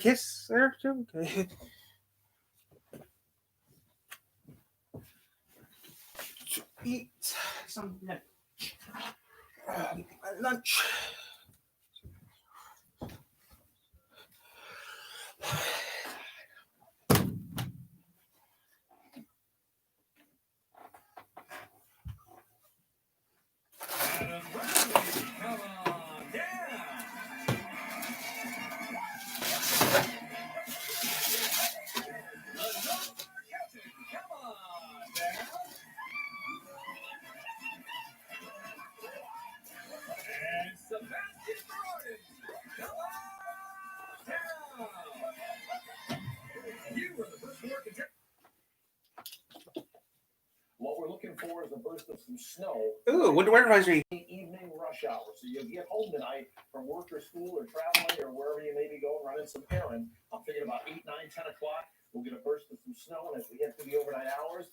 kiss there too? Okay. To eat some lunch. What we're looking for is a burst of some snow. Ooh, winter weather advisory. Evening rush hour. So you get home tonight from work or school or traveling or wherever you may be going, running some errand. I'm thinking about 8, 9, 10 o'clock. We'll get a burst of some snow, and as we get through the overnight hours,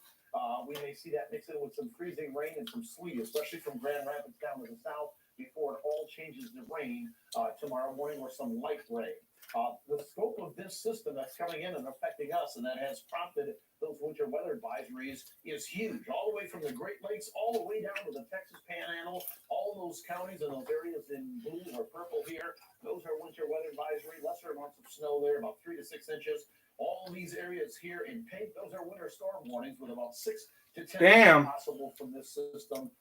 we may see that mix in with some freezing rain and some sleet, especially from Grand Rapids down to the south, before it all changes to rain tomorrow morning or some light rain. The scope of this system that's coming in and affecting us, and that has prompted those winter weather advisories, is huge. All the way from the Great Lakes, all the way down to the Texas Panhandle, all those counties and those areas in blue or purple here, those are winter weather advisory. Lesser amounts of snow there, about 3 to 6 inches. All these areas here in pink, those are winter storm warnings with about 6 to 10 possible from this system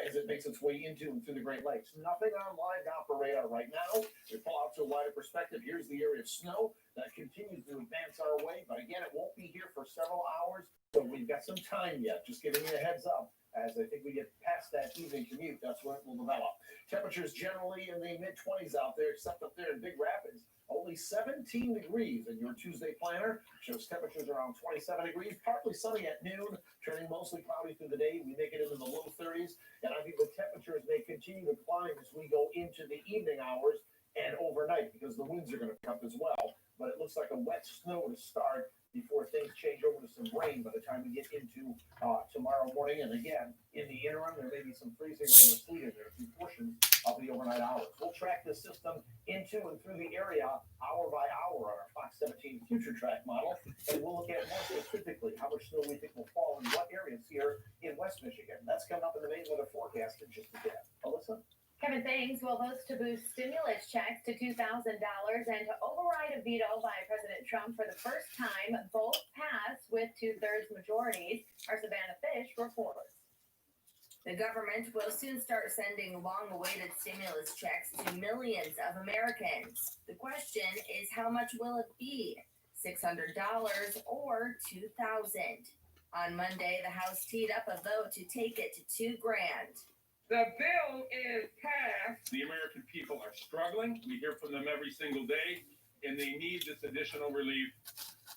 as it makes its way into and through the Great Lakes. Nothing on live radar right now. We fall out to a wider perspective. Here's the area of snow that continues to advance our way, but again, it won't be here for several hours, so we've got some time yet. Just giving you a heads up. As I think we get past that evening commute, that's when it will develop. Temperatures generally in the mid-20s out there, except up there in Big Rapids. Only 17 degrees in your Tuesday planner. Shows temperatures around 27 degrees. Partly sunny at noon, turning mostly cloudy through the day. We make it into the low 30s. And I think the temperatures may continue to climb as we go into the evening hours and overnight, because the winds are going to pick up as well. But it looks like a wet snow to start before things change over to some rain by the time we get into tomorrow morning. And again, in the interim, there may be some freezing rain or sleet in there, a few portions of the overnight hours. We'll track this system into and through the area hour by hour on our Fox 17 Future Track model, and we'll look at more specifically how much snow we think will fall in what areas here in West Michigan. That's coming up in the main weather forecast in just a bit. Alyssa? Kevin Thanks will vote to boost stimulus checks to $2,000 and to override a veto by President Trump for the first time. Both passed with 2/3 majorities. Our Savannah Fish reports. The government will soon start sending long-awaited stimulus checks to millions of Americans. The question is, how much will it be? $600 or $2,000? On Monday, the House teed up a vote to take it to $2,000. The bill is passed. The American people are struggling. We hear from them every single day, and they need this additional relief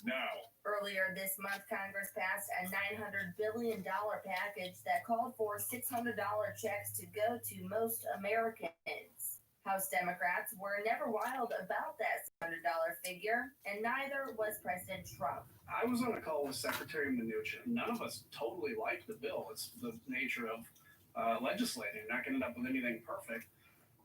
now. Earlier this month, Congress passed a $900 billion package that called for $600 checks to go to most Americans. House Democrats were never wild about that $600 figure, and neither was President Trump. I was on a call with Secretary Mnuchin. None of us totally liked the bill. It's the nature of legislating. Not going to end up with anything perfect.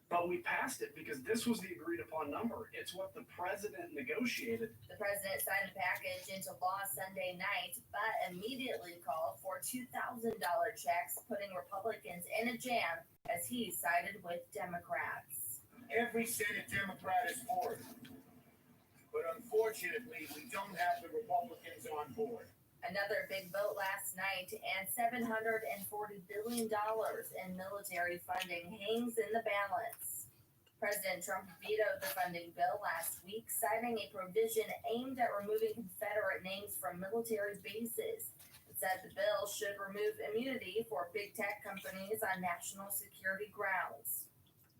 But we passed it because this was the agreed upon number. It's what the president negotiated. The president signed the package into law Sunday night, but immediately called for $2,000 checks, putting Republicans in a jam as he sided with Democrats. Every Senate Democrat is for it. But unfortunately, we don't have the Republicans on board. Another big vote last night, and $740 billion in military funding hangs in the balance. President Trump vetoed the funding bill last week, citing a provision aimed at removing Confederate names from military bases. It said the bill should remove immunity for big tech companies on national security grounds.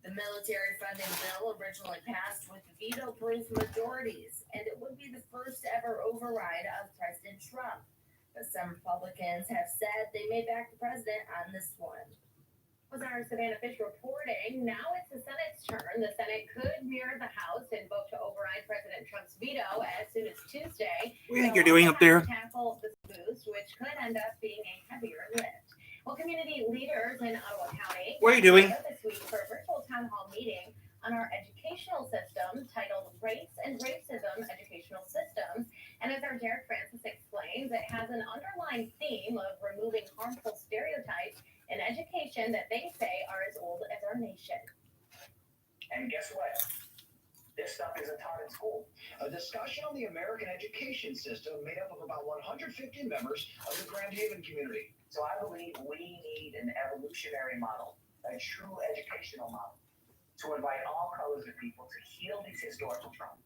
The military funding bill originally passed with veto-proof majorities, and it would be the first ever override of President Trump. But some Republicans have said they may back the president on this one. Was our Savannah Fish reporting. Now it's the Senate's turn. The Senate could mirror the House and vote to override President Trump's veto as soon as Tuesday. What do you think you're doing up there? Tackle this boost, which could end up being a heavier lift. Well, community leaders in Ottawa County. What are you doing? This week for a virtual town hall meeting on our educational system titled Race and Racism Education claims it has an underlying theme of removing harmful stereotypes in education that they say are as old as our nation. And guess what? This stuff isn't taught in school. A discussion on the American education system made up of about 150 members of the Grand Haven community. So I believe we need an evolutionary model, a true educational model, to invite all colors of people to heal these historical traumas.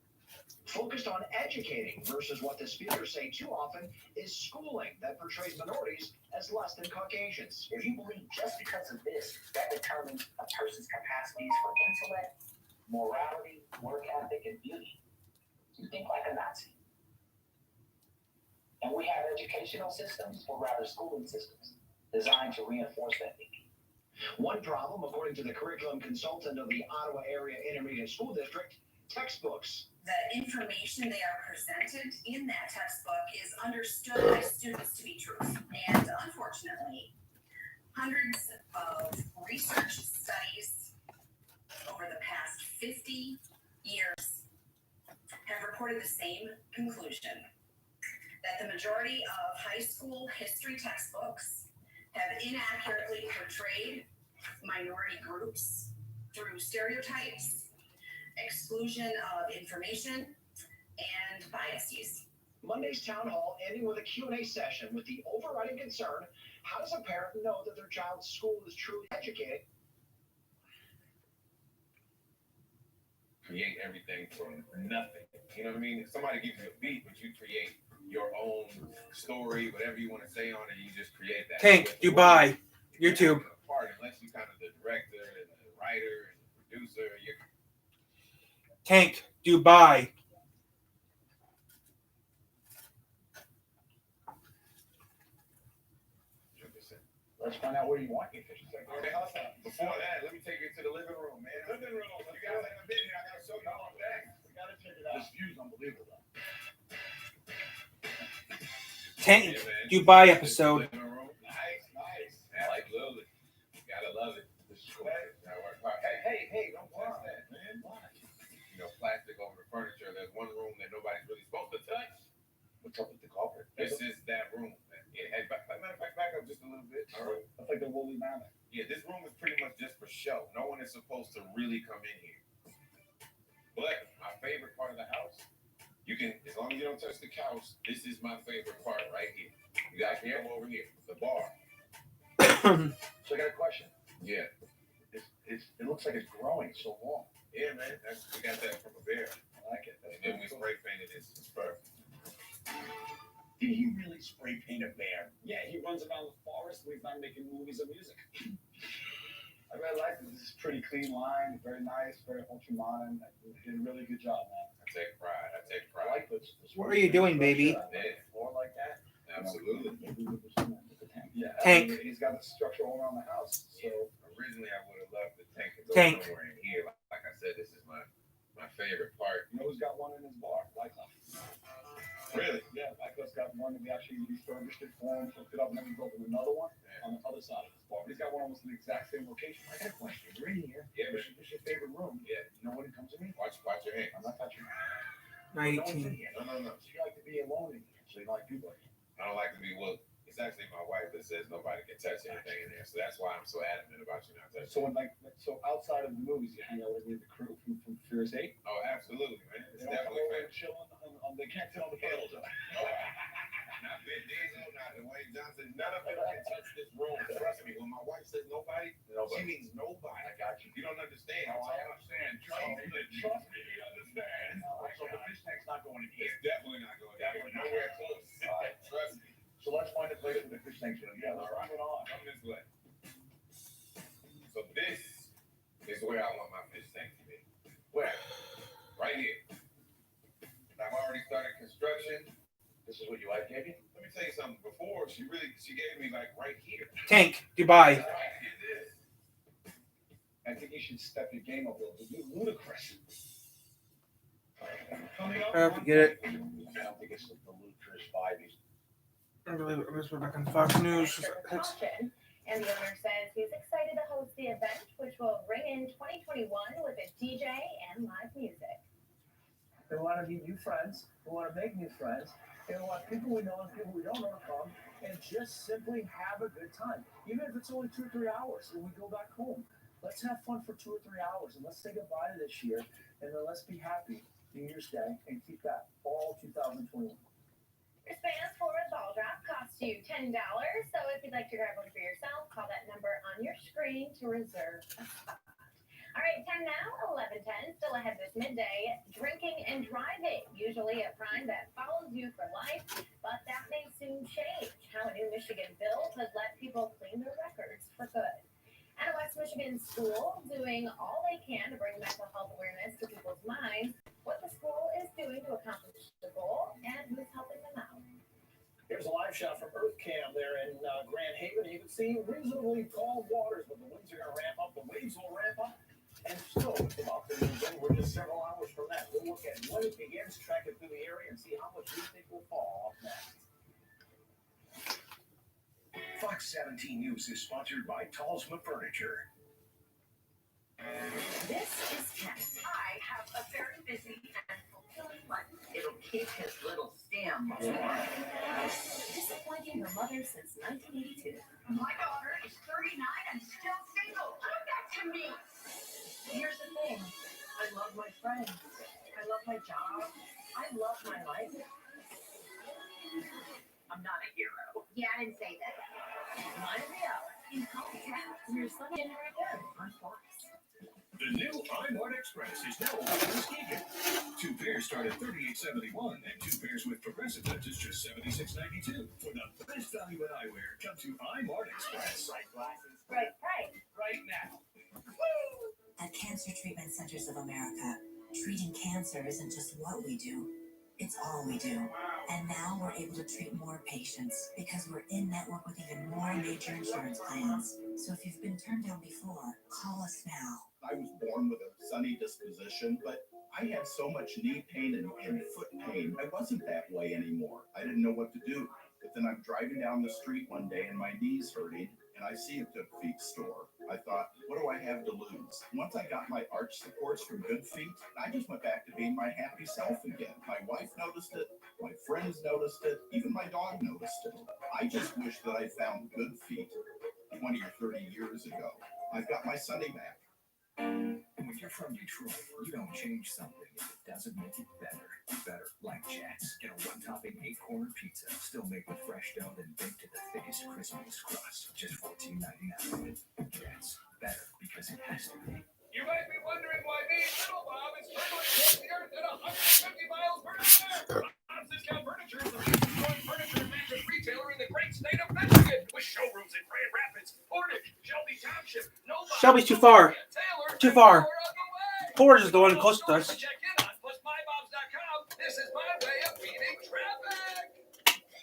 Focused on educating versus what the speakers say too often is schooling that portrays minorities as less than Caucasians. If you believe just because of this, that determines a person's capacities for intellect, morality, work ethic, and beauty, you think like a Nazi. And we have educational systems, or rather schooling systems, designed to reinforce that thinking. One problem, according to the curriculum consultant of the Ottawa Area Intermediate School District, textbooks. The information they are presented in that textbook is understood by students to be truth. And unfortunately, hundreds of research studies over the past 50 years have reported the same conclusion, that the majority of high school history textbooks have inaccurately portrayed minority groups through stereotypes, exclusion of information, and biases. Monday's town hall ending with a Q&A session with the overriding concern: how does a parent know that their child's school is truly educating? Create everything from nothing. You know what I mean? If somebody gives you a beat, but you create your own story, whatever you want to say on it, you just create that. Tank, Dubai, YouTube. Part, unless you kind of the director and the writer and the producer, you're Tank, Dubai. Let's find out where you want your fish. Before that, let me take you to the living room, man. Living room. You guys haven't been here. I gotta show you all that. We gotta check it out. This view's unbelievable, though. Tank, man. Dubai episode. Living room. Nice. Absolutely. Gotta love it. This is cool. I work hard. Hey, don't touch that, man. Why? You know, plastic over the furniture. There's one room that nobody's really supposed to touch. What's up with the carpet? This is that room. Matter of fact, back up just a little bit. All right. That's like the woolly mammoth. Yeah, this room is pretty much just for show. No one is supposed to really come in here. But my favorite part of the house, you can, as long as you don't touch the couch, this is my favorite part right here. You guys can come over here, the bar. So I got a question. Yeah. It looks like it's growing so long. Yeah, man. We got that from a bear. I like it. And then we spray painted this fur. Did he really spray paint a bear? Yeah, he runs around the forest when he's not making movies or music. I really like it. This is pretty clean line, very nice, very ultra modern. You did a really good job, man. I take pride. I like this. What are you doing, baby? Floor like that. Absolutely. Yeah. Tank. I mean, he's got the structure all around the house. So Originally, I would have loved the tank to go Tank. somewhere in here. Like I said, this is my favorite part. you know who's got one in his bar? Wycliffe. Really? Yeah, Wycliffe's got one that we actually refurbished it for him, hooked it up, and then we built him another one on the other side of his bar. He's got one almost in the exact same location. I got a question. You're in here. Yeah, This is your favorite room. Yeah. You know when it comes to me? Watch your hands. I'm not touching it. No 19. one's in here. No. So you like to be alone in here. So you like people. I don't like to be well. It's actually my wife that says nobody can touch anything in there, so that's why I'm so adamant about you not touching. So outside of the movies, you hang out with the crew from Furious 8. Oh, absolutely, man. It's They don't come definitely over fair. and chill they can't sit on the panel. Not Vin Diesel, not Dwayne Johnson. None of them can touch this room. Trust me. When my wife says nobody, she means nobody. I got you. You don't understand. Oh, I understand. Trust me, he understands. So the fish tank's not going in here. It's definitely not going down. Nowhere close. Trust me. So let's find a place where the fish tank's going to go. All right. Come this way. So this is where I want my fish tank to be. Where? Right here. I've already started construction. This is what your wife gave you? Let me tell you something. Before, she gave me like right here. Tank, Dubai. Right, it is. I think you should step your game up a little bit. You're ludicrous. Coming up. Forget it. I don't think it's the ludicrous vibe. I believe it was back on Fox News. Caution. And the owner says he's excited to host the event, which will bring in 2021 with a DJ and live music. and we want to meet new friends. We want to make new friends. And we want people we know and people we don't know to come and just simply have a good time. Even if it's only 2 or 3 hours and we go back home. Let's have fun for 2 or 3 hours and let's say goodbye to this year and then let's be happy New Year's Day and keep that all 2021. Wristbands for a ball drop cost you $10. So if you'd like to grab one for yourself, call that number on your screen to reserve a spot. All right, time now, 11:10, still ahead this midday. Drinking and driving, usually a crime that follows you for life, but that may soon change. How a new Michigan bill could let people clean their records for good. At a West Michigan school, doing all they can to bring mental health awareness to people's minds, what the school is doing to accomplish the goal, and who's helping them out. Here's a live shot from Earth Cam there in Grand Haven. You can see reasonably calm waters, but the winds are going to ramp up. The waves will ramp up. And still, about to move in. We're just several hours from that. We'll look at when it begins, track it through the area, and see how much we think will fall off next. Fox 17 News is sponsored by Talsma Furniture. This is Ken. I have a very busy and fulfilling life. It'll keep his little stem warm. Disappointing her mother since 1982. My daughter is 39 and still single. Do that to me. Here's the thing. I love my friends. I love my job. I love my life. I'm not a hero. Yeah, I didn't say that. My reality in Comcast. Your Sunday right there on Fox. The new iMart Express is now open in Muskegon. 2 pairs start at $38.71, and 2 pairs with progressive lenses just $76.92. For the best value in eyewear, come to iMart Express. Right glasses. Right price. Right now. At Cancer Treatment Centers of America, treating cancer isn't just what we do, it's all we do. And now we're able to treat more patients because we're in network with even more major insurance plans. So if you've been turned down before, call us now. I was born with a sunny disposition, but I had so much knee pain and foot pain. I wasn't that way anymore. I didn't know what to do. But then I'm driving down the street one day and my knee's hurting, and I see a Good Feet store. I thought, what do I have to lose? Once I got my arch supports from Good Feet, I just went back to being my happy self again. My wife noticed it, my friends noticed it, even my dog noticed it. I just wish that I found Good Feet 20 or 30 years ago. I've got my Sunday back. When you're from Detroit, you don't change something if it doesn't make it better. Better, like Jets. Get a 1-topping 8-corner pizza, still made with fresh dough and baked to the thickest, crispiest crust. Just $14.99. Jets. Better because it has to be. You might be wondering why me, Little Bob, is traveling across the earth at 150 miles per hour. Bob's Discount Furniture is the fastest-growing furniture and mattress retailer in the great state of Michigan, with showrooms in Grand Rapids, Portage, Shelby Township, Novi, Shelby's too far. Taylor, Too far. and more on the way. Portage is the one close to us. Check in on plus mybobs.com. This is my way of beating traffic.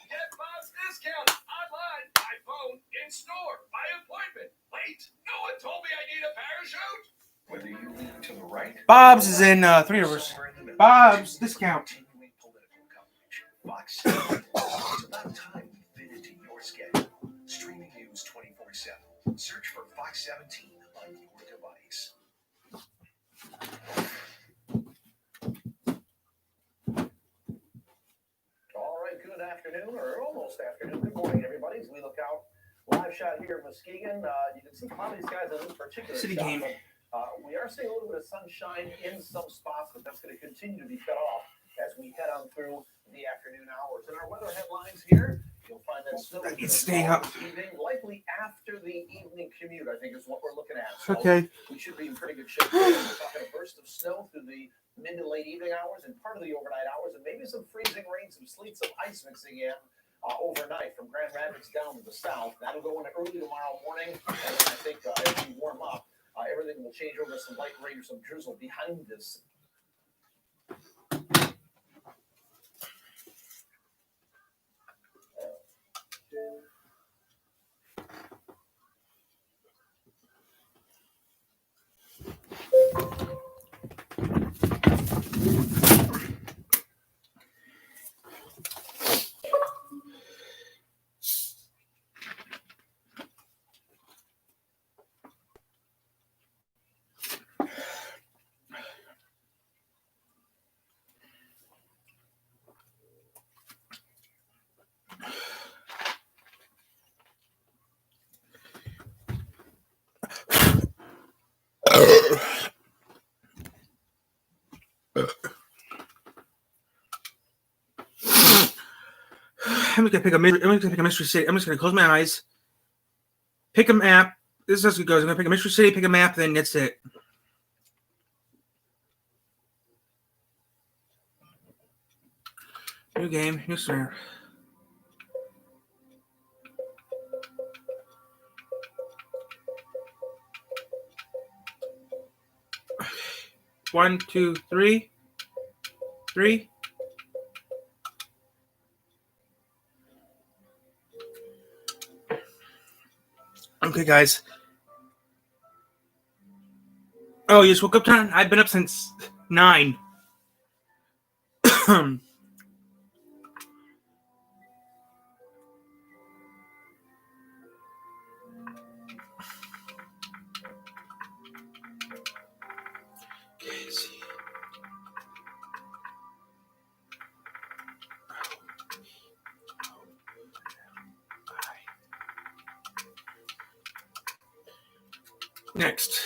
Get Bob's Discount online, by phone, in store, by appointment. Wait, no one told me I need a parachute. Whether you lean to the right, Bob's is in 3 Rivers. Bob's Discount. continuing political coverage. Fox 17. It's about time we fit into your schedule. Streaming news 24/7. Search for Fox 17 on your device. All right, good afternoon, or almost afternoon. Good morning, everybody. As we look out, live shot here in Muskegon. You can see a lot of these guys on this particular City shot, game. but we are seeing a little bit of sunshine in some spots, but that's going to continue to be cut off as we head on through the afternoon hours. In our weather headlines here, you'll find that snow I need to stay up. this evening, likely after the evening commute, I think is what we're looking at. So Okay. we should be in pretty good shape. We're talking a burst of snow through the mid to late evening hours and part of the overnight hours, and maybe some freezing rain, some sleet, some ice mixing in overnight from Grand Rapids down to the south. That'll go in early tomorrow morning, and then I think as we warm up, everything will change over to some light rain or some drizzle behind this. I'm just gonna pick a mystery city. I'm just gonna close my eyes, pick a map. This is how it goes. I'm gonna pick a mystery city, pick a map, then that's it. New game, new scenario. One, two, three. Three. Okay, guys. Oh, you just woke up, John? I've been up since 9. Next.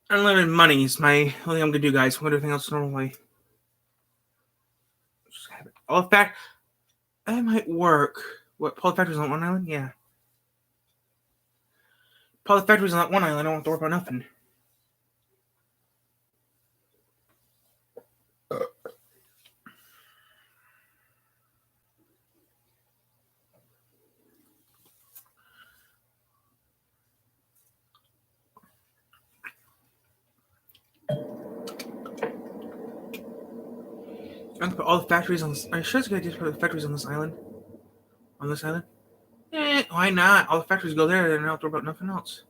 Unlimited money is my only thing I'm gonna do, guys. I'm gonna do everything else normally. All fact that might work. What, Paul the Factory's on one island? Yeah. Paul the Factory's on one island. I don't have to worry about nothing. I'm gonna put all the factories on this. Are you sure it's a good idea to put the factories on this island? On this island? Why not? All the factories go there, then I don't have to worry about nothing else.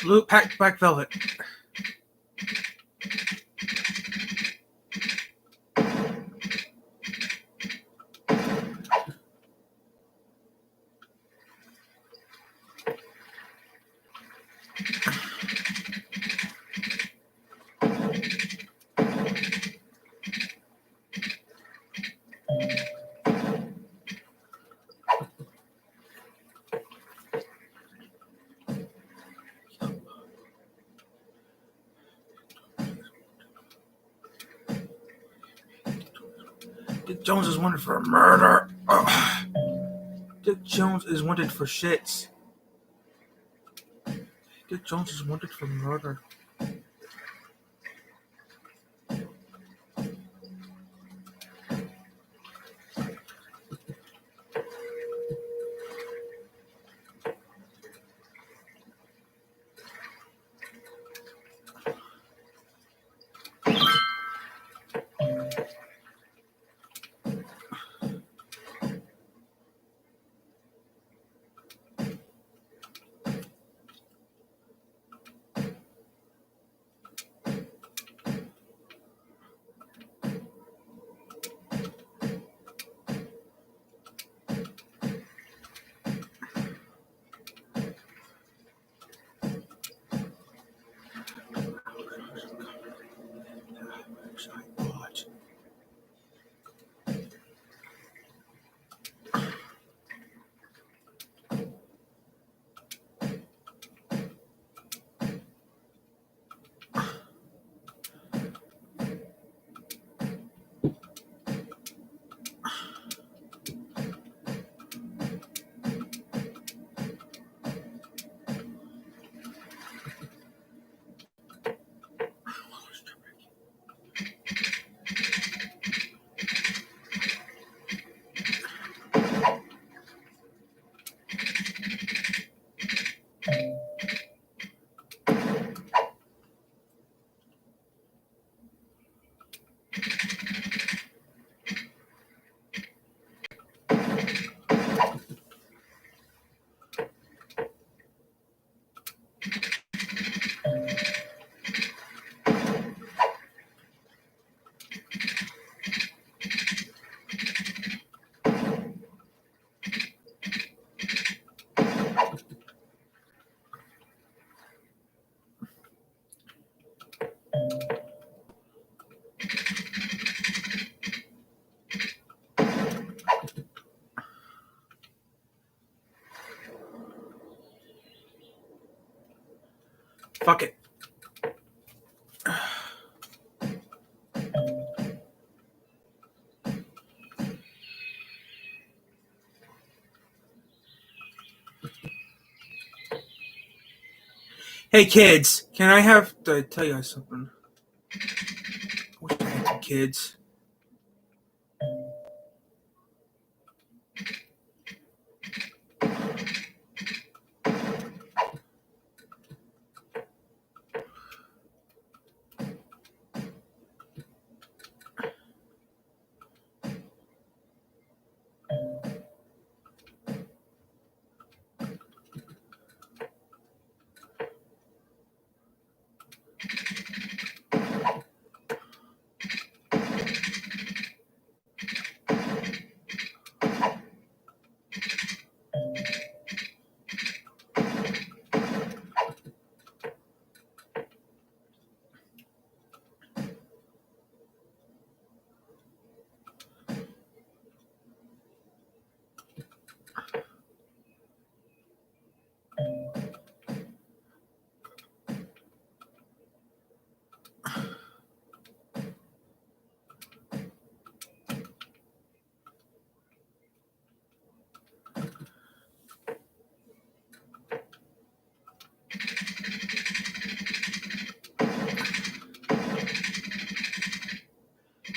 Blue packed black velvet. Dick Jones is wanted for murder. Ugh. Dick Jones is wanted for shits. Dick Jones is wanted for murder. Fuck it. Hey kids, can I have to tell you guys something? I wish I had some kids.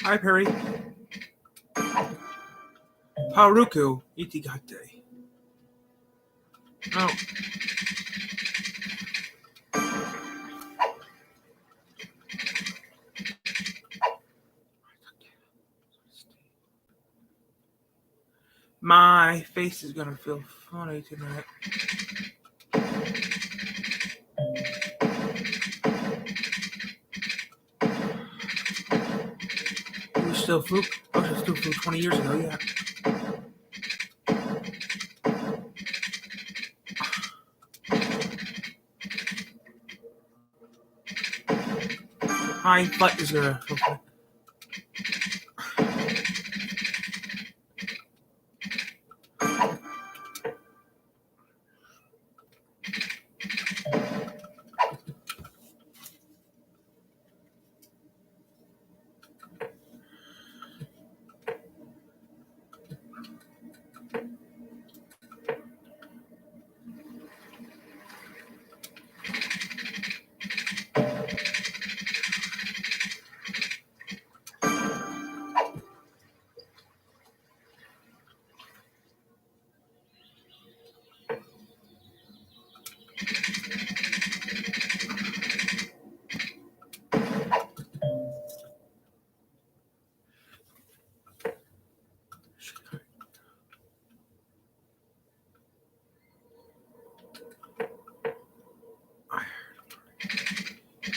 Hi, Perry. Haruku Itigate. Oh. My face is gonna feel funny tonight. still fluke. OSHA was still fluke 20 years ago, yeah. Hi, butt is gonna. Okay.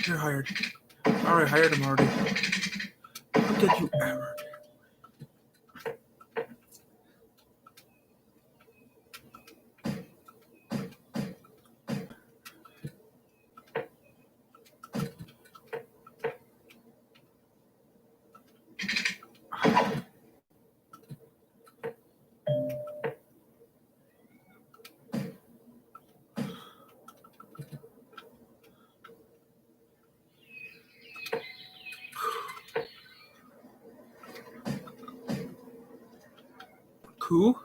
You're hired. I already hired him already. How did you ever? Coup?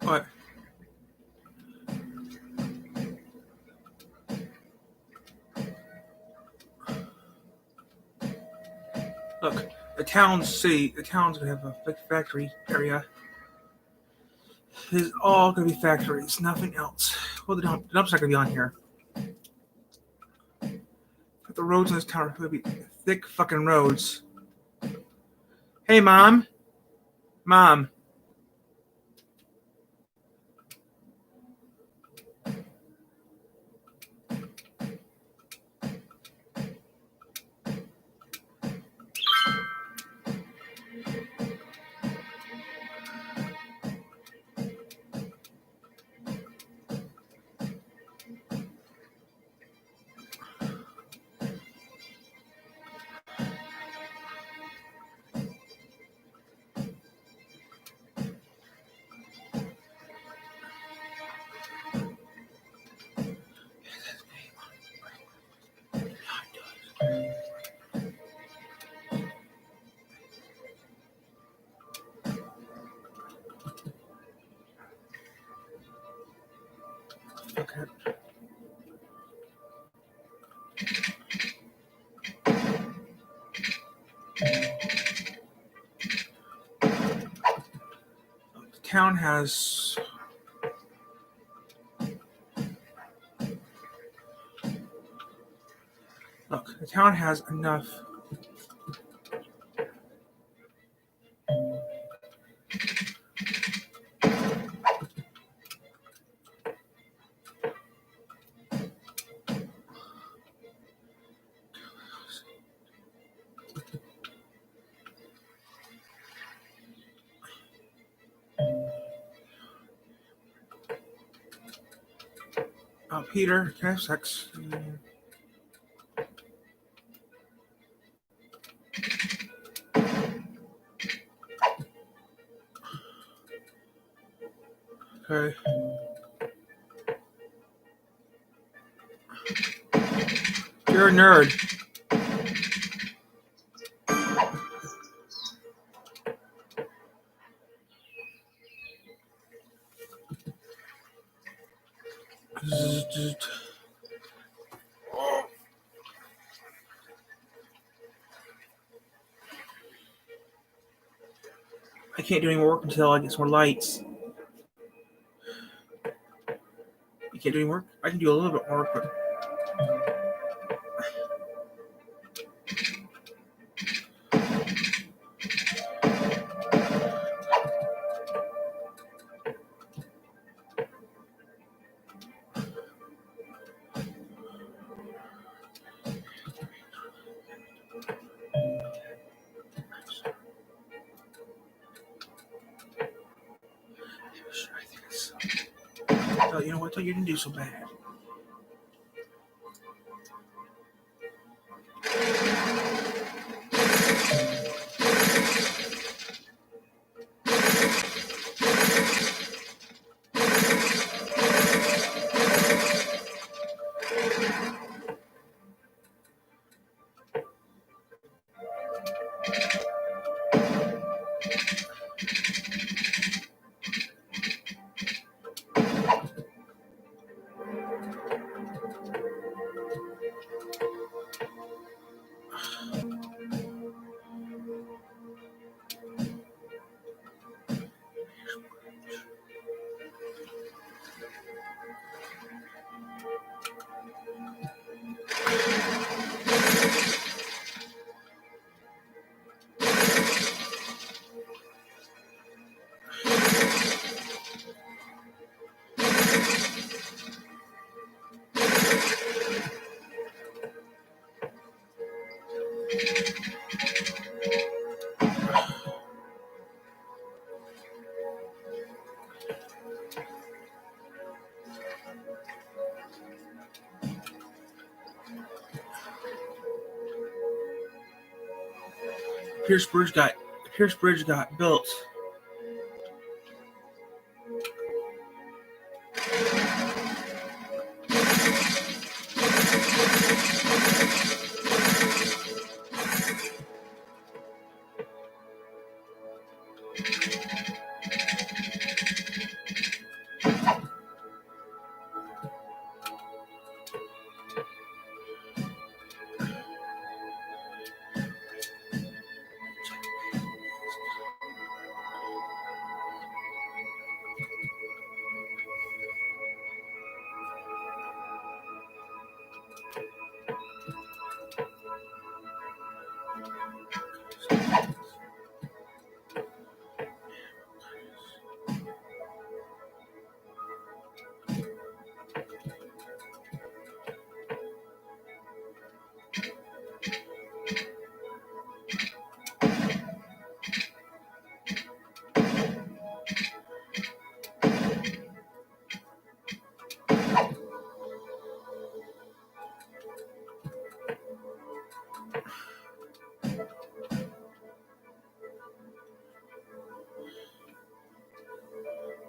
What? Look, the town's gonna have a big factory area. It's all gonna be factories, nothing else. Well, the dump's not gonna be on here. But the roads in this town are gonna be thick fucking roads. Hey, Mom. Mom. Okay. The town has enough. Peter, can I have sex? Okay. You're a nerd. I can't do any more work until I get some more lights. You can't do any work? I can do a little bit more work, but thought, I thought you didn't do so bad. Pierce Bridge got built.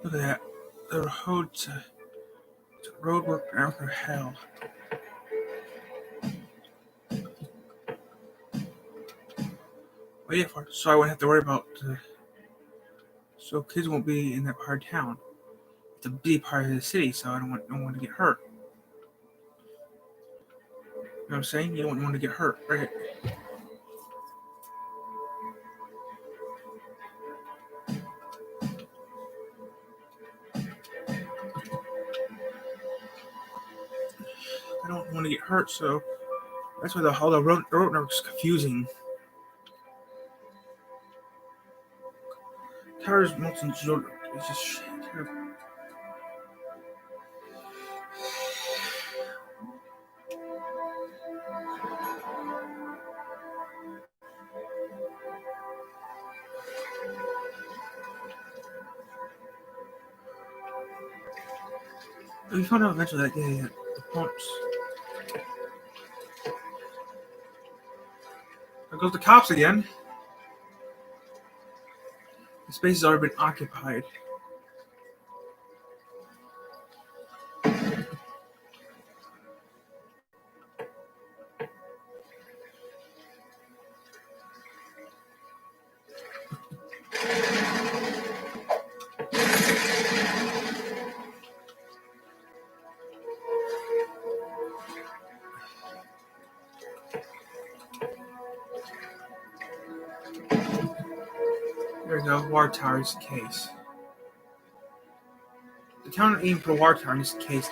Look at that. The road work after hell. Wait for it, so I won't have to worry about. So kids won't be in that part of town. It's a big part of the city, so I don't want to get hurt. You know what I'm saying? You don't want to get hurt, right? I don't want to get hurt, so that's why the whole road network's confusing. Towers, Milton, Jordan, it's just terrible. We found out eventually that the pumps. There goes the cops again. The space has already been occupied. There we go, water tower's case. The town aimed for a water tower in this case.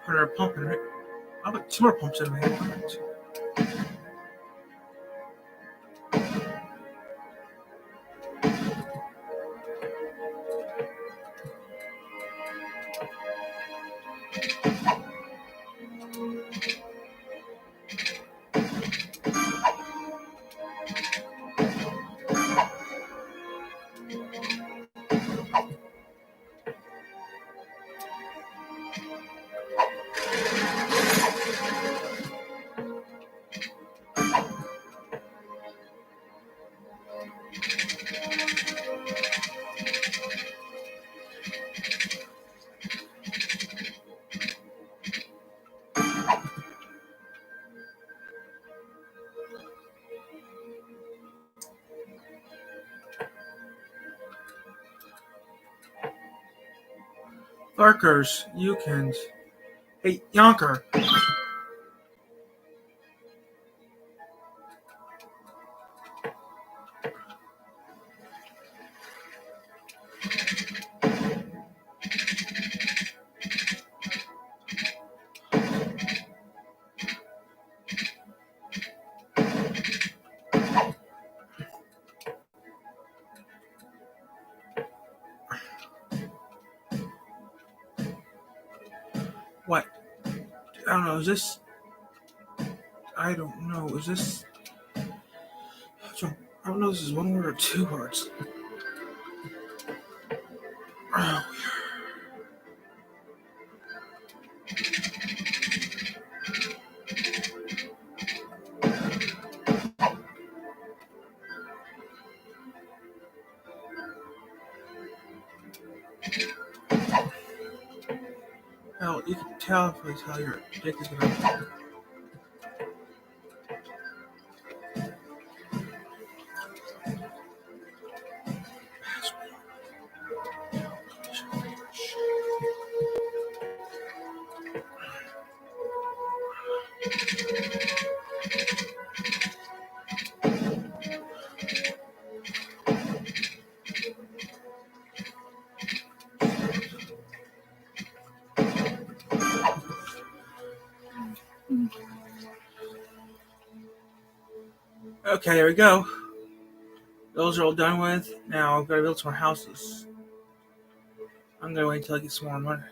Put our pump in it. I'll put 2 more pumps in my head. Lurkers, you can. Hey, Yonker. What? I don't know. Is this? I don't know. Is this? I don't know. This is 1 word or 2 words. Oh, hell, you can tell if I tell your dick is gonna. Okay, there we go. Those are all done with. Now I've got to build some more houses. I'm gonna wait until I get some more money.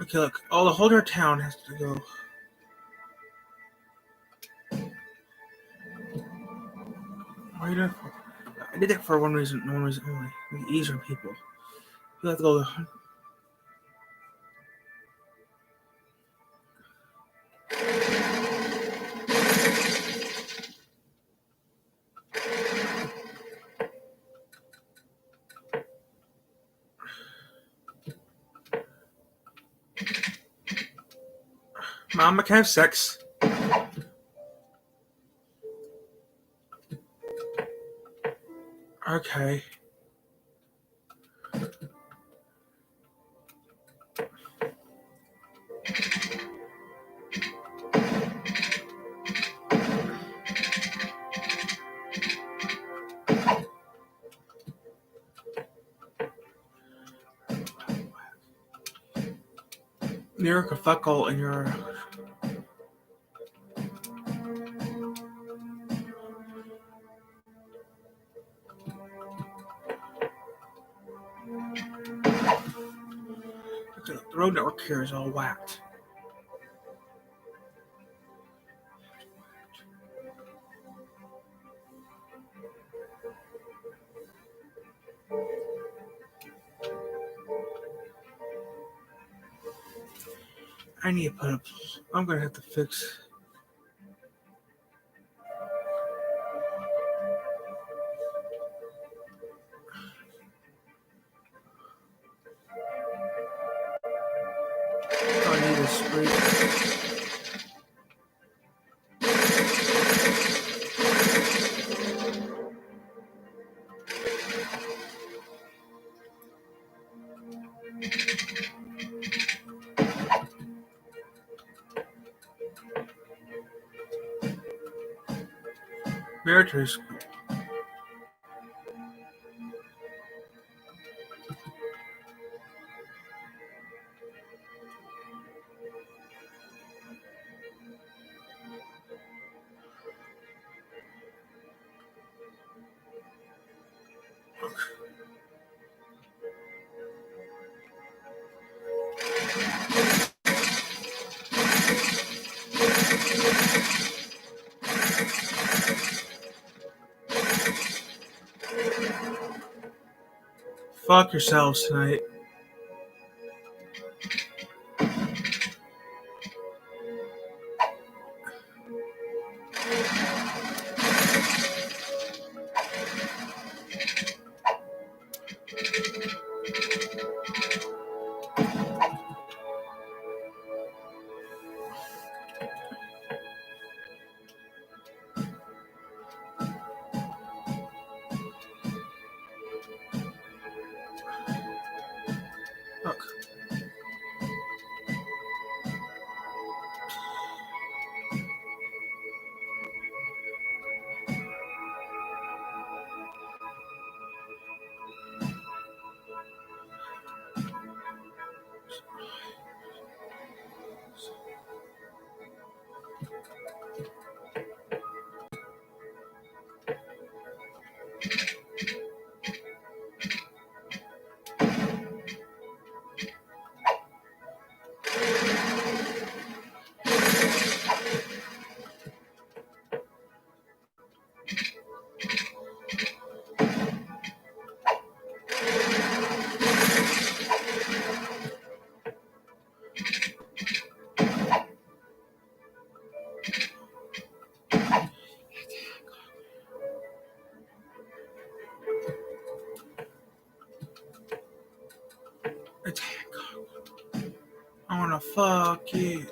Okay, look, all the whole entire town has to go. Why did I did that for one reason only. Make it easier on people. You have to go. Mama can have sex. Okay. Miracle fuckle in your. The road network here is all whacked. I need to put up. I'm gonna have to fix. I need a spray. Military school. Fuck yourselves tonight. Look. I wanna fuck you.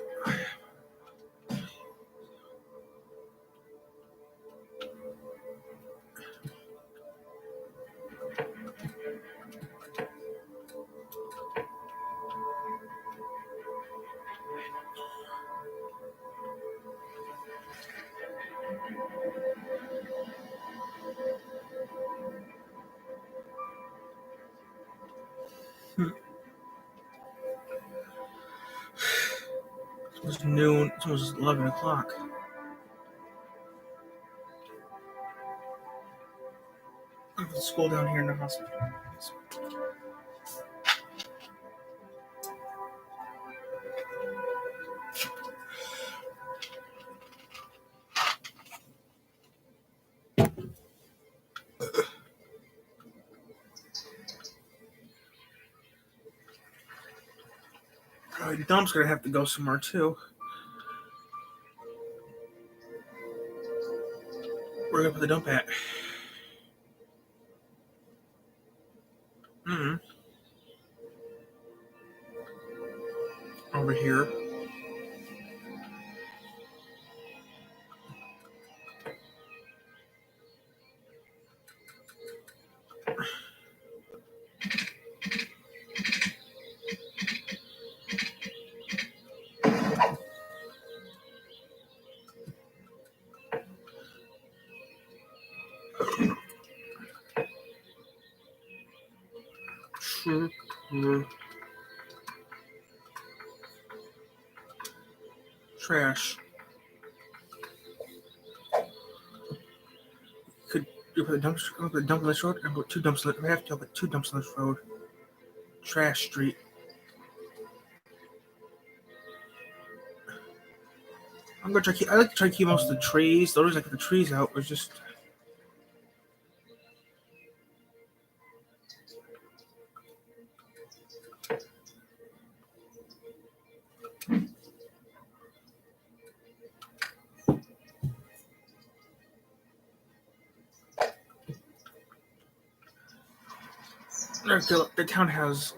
It was noon. It was 11 o'clock. I have school down here in the hospital. Dump's gonna have to go somewhere too. Where gonna put the dump at? Over here. Trash. Could you put a dump on this road and put two dumps on this road? We have to put two dumps on this road. Trash street. I'm gonna try. I like to try to keep most of the trees. The only reason I put the trees out was just. The town has.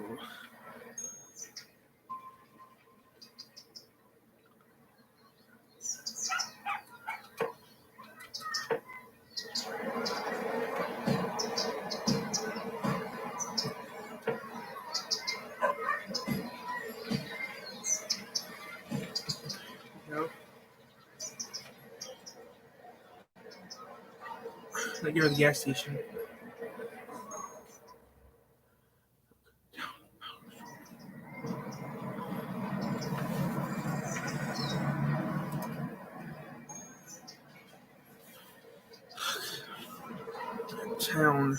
Like you're at the gas station. Town.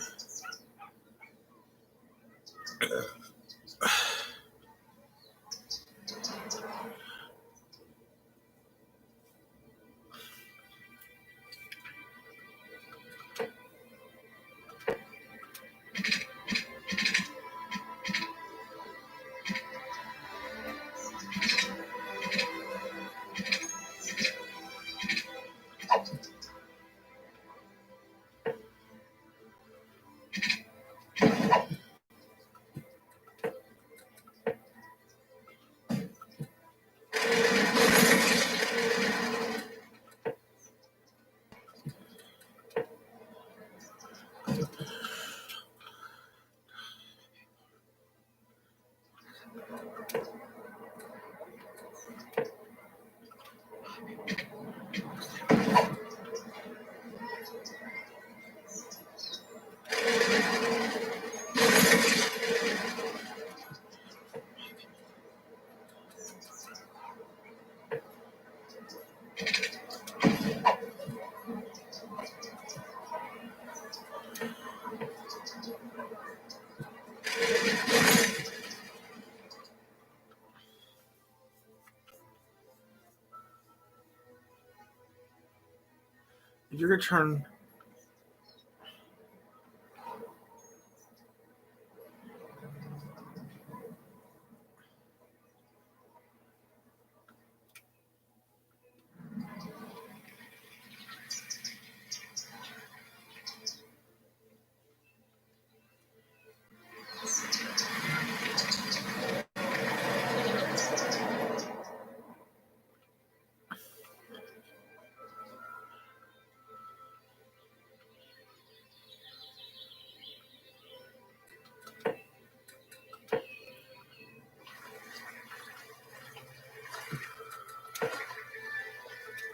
If you're gonna turn.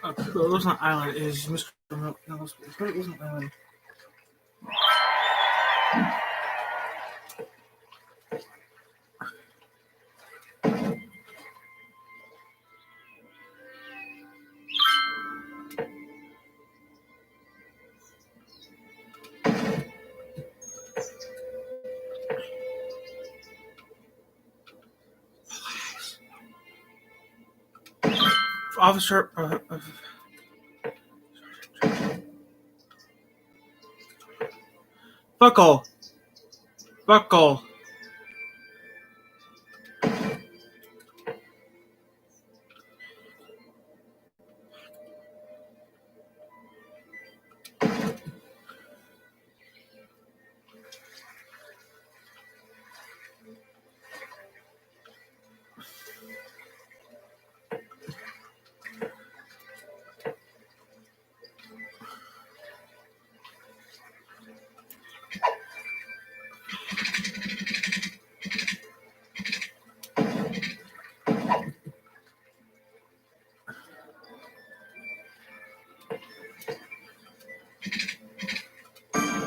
It wasn't an island. Is Mr. No, it wasn't an island. Officer. Buckle. Buckle.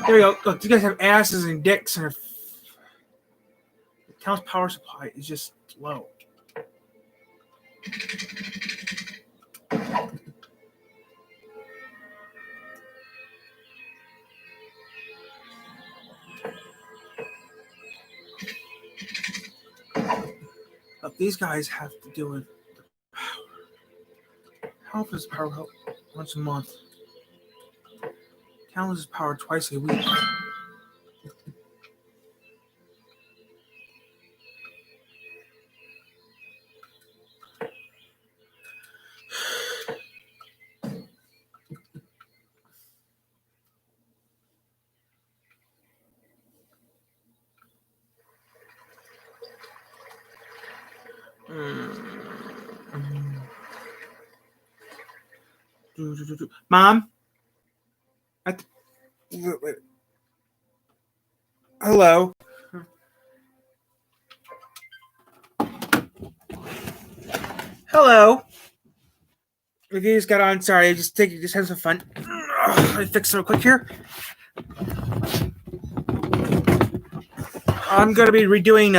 There you go. Look, you guys have asses and dicks, and the town's power supply is just low. Look, these guys have to deal with How often is power out? Once a month. Town loses power twice a week. Mom? Wait. Hello? Hello? If you just got on, sorry, just have some fun. Let me fix it real quick here. I'm gonna be redoing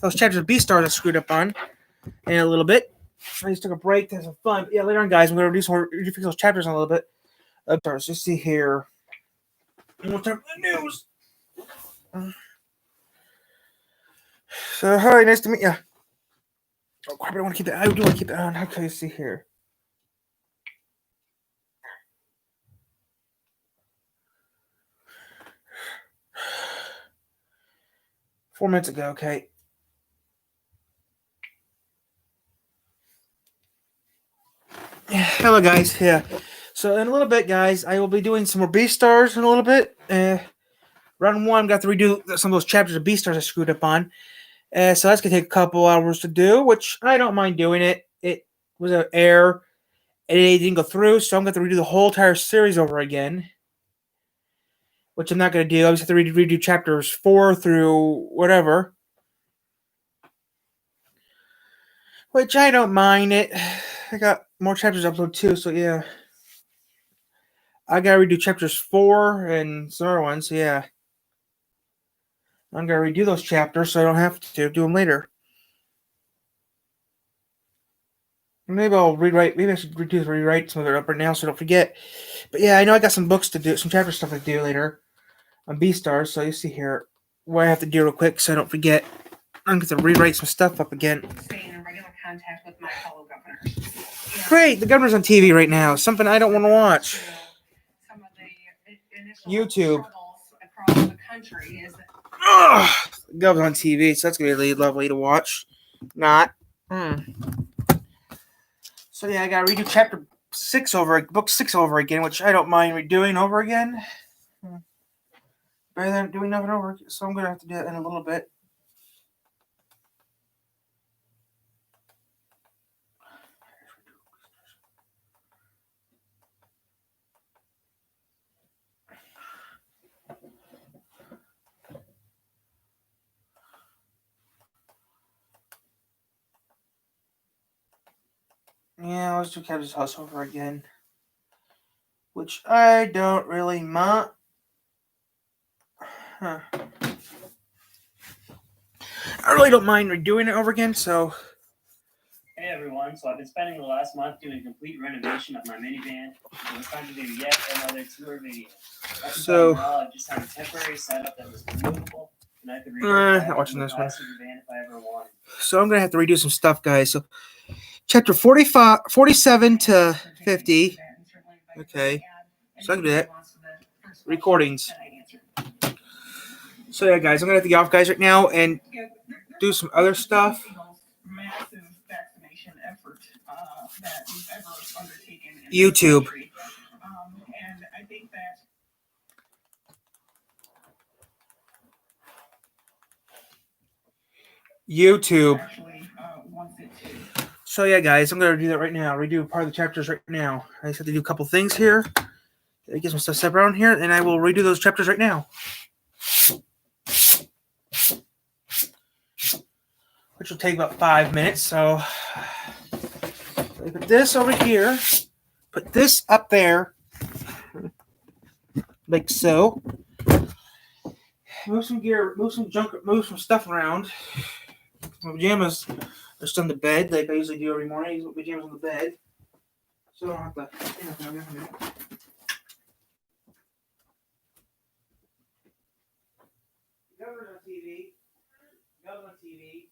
those chapters of Beastars I screwed up on in a little bit. I just took a break to have some fun. But yeah, later on, guys, I'm gonna fix those chapters in a little bit. Let's just see here. One time for the news. So, hi, nice to meet you. Oh crap! I want to keep that. I do want to keep that on. How can you see here? Four minutes ago, okay. Hello, guys. Yeah. So in a little bit, guys, I will be doing some more Beastars in a little bit. Round one, got to redo some of those chapters of Beastars I screwed up on. So that's gonna take a couple hours to do, which I don't mind doing it. It was an error, and it didn't go through, so I'm gonna have to redo the whole entire series over again. Which I'm not gonna do. I just have to redo chapters 4 through whatever. Which I don't mind it. I got more chapters to upload too, so yeah. I gotta redo chapters 4 and some other ones, so yeah. I'm gonna redo those chapters so I don't have to do them later. Maybe I'll rewrite. Maybe I should rewrite some of it up right now so I don't forget. But yeah, I know I got some books to do, some chapter stuff to do later on Beastars. So you see here what I have to do real quick so I don't forget. I'm going to rewrite some stuff up again. Staying in regular contact with my fellow governors. Great, the governor's on TV right now. Something I don't want to watch. Some of the initial YouTube. struggles across the country is that The governor's on TV, so that's going to be really lovely to watch. Not. So yeah, I gotta redo book 6 over again, which I don't mind redoing over again. Better than doing nothing over, so I'm gonna have to do that in a little bit. Yeah, let's do Kev's house over again. Which I don't really mind. I really don't mind redoing it over again, so. Hey everyone, so I've been spending the last month doing a complete renovation of my minivan. So it's time to do yet another tour video. So. I just had a temporary setup that was removable, and I could revert not watching this one. van if I ever wanted. So I'm gonna have to redo some stuff, guys. So, chapter 47 to 50. Okay, so I can do that. Recordings. So yeah, guys, I'm gonna have to get off, guys, right now and do some other stuff. massive vaccination effort that we've ever undertaken in YouTube. This country. And I think that YouTube. actually wants it to. So yeah, guys, I'm gonna do that right now. Redo part of the chapters right now. I just have to do a couple things here. Get some stuff set around here, and I will redo those chapters right now. Which will take about 5 minutes. So I put this over here. Put this up there. Like so. Move some gear, move some junk, move some stuff around. My pajamas are just on the bed, like I usually do every morning. I use my pajamas on the bed. So I don't have to. Governor's on TV. Governor's on TV.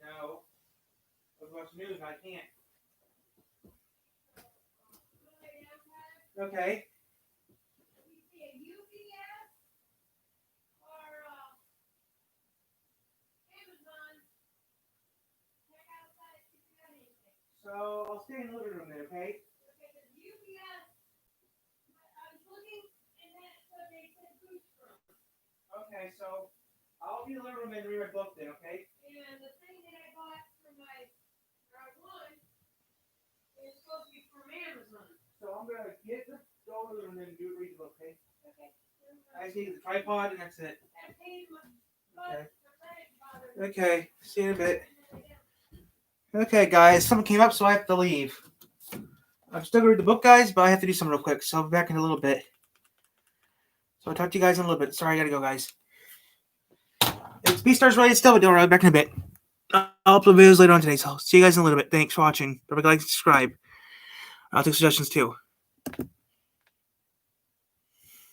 No. I was watching news and I can't. Okay. So I'll stay in the living room then, okay? Okay, so I'll be in the living room and read my book then, okay? And the thing that I bought for my one is supposed to be from Amazon. So I'm gonna get the go to the living room and read the book, okay? Okay. I just need the tripod and that's it. I paid my Okay. father. Okay, see you in a bit. Okay, guys, something came up, so I have to leave. I'm still gonna read the book, guys, but I have to do something real quick, so I'll be back in a little bit. So I'll talk to you guys in a little bit. Sorry, I gotta go, guys. It's Beastars related still, but don't worry, back in a bit. I'll upload videos later on today, so see you guys in a little bit. Thanks for watching. Don't forget to like and subscribe. I'll take suggestions too.